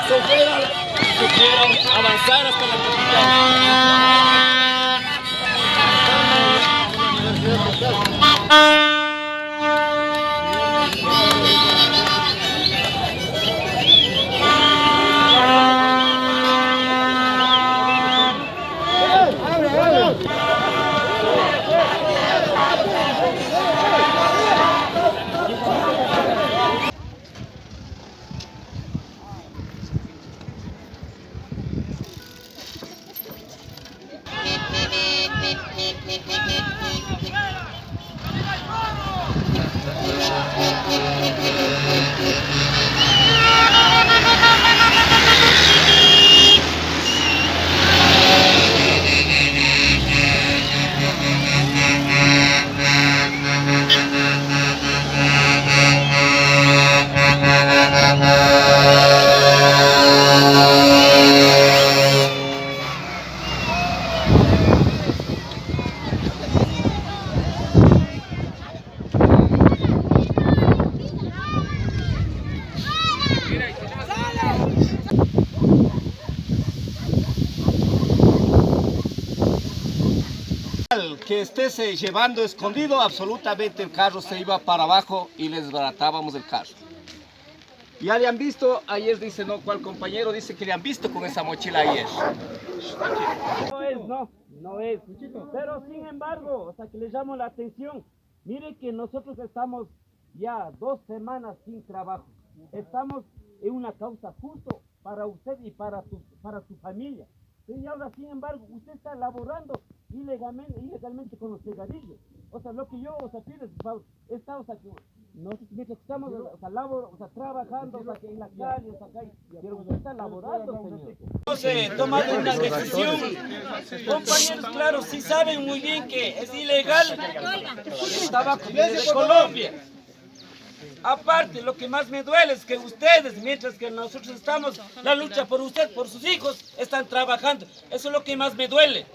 Supieron avanzar hasta la capital. Que estés llevando escondido, absolutamente el carro se iba para abajo y les desbaratábamos el carro. Ya le han visto, ayer dice, no, ¿cuál compañero? Dice que le han visto con esa mochila ayer. No es, pero sin embargo, o sea, que le llamo la atención. Mire que nosotros estamos ya 2 semanas sin trabajo. Estamos en una causa justo para usted y para su familia. Y ahora, sin embargo, usted está laborando ilegalmente con los cigarrillos. O sea, lo que yo, o sea, pido, está, o sea, que nosotros mientras estamos, trabajando, o sea, que en la calle, o sea, pero usted está laborando, señor. Hemos tomado una decisión, compañeros, claro, sí saben muy bien que es ilegal el tabaco de Colombia. Aparte, lo que más me duele es que ustedes, mientras que nosotros estamos, la lucha por usted, por sus hijos, están trabajando. Eso es lo que más me duele.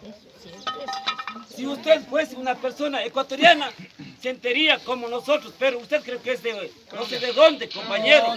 Si usted fuese una persona ecuatoriana, sentiría como nosotros, pero usted creo que es de, no sé de dónde, compañero.